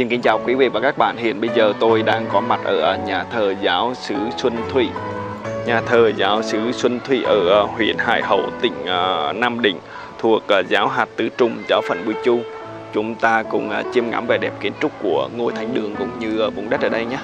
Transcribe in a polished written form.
Xin kính chào quý vị và các bạn. Hiện bây giờ tôi đang có mặt ở nhà thờ giáo xứ Xuân Thủy. Nhà thờ giáo xứ Xuân Thủy ở huyện Hải Hậu, tỉnh Nam Định, thuộc giáo hạt Tứ Trùng, giáo phận Bùi Chu. Chúng ta cùng chiêm ngắm vẻ đẹp kiến trúc của ngôi thánh đường cũng như vùng đất ở đây nhé.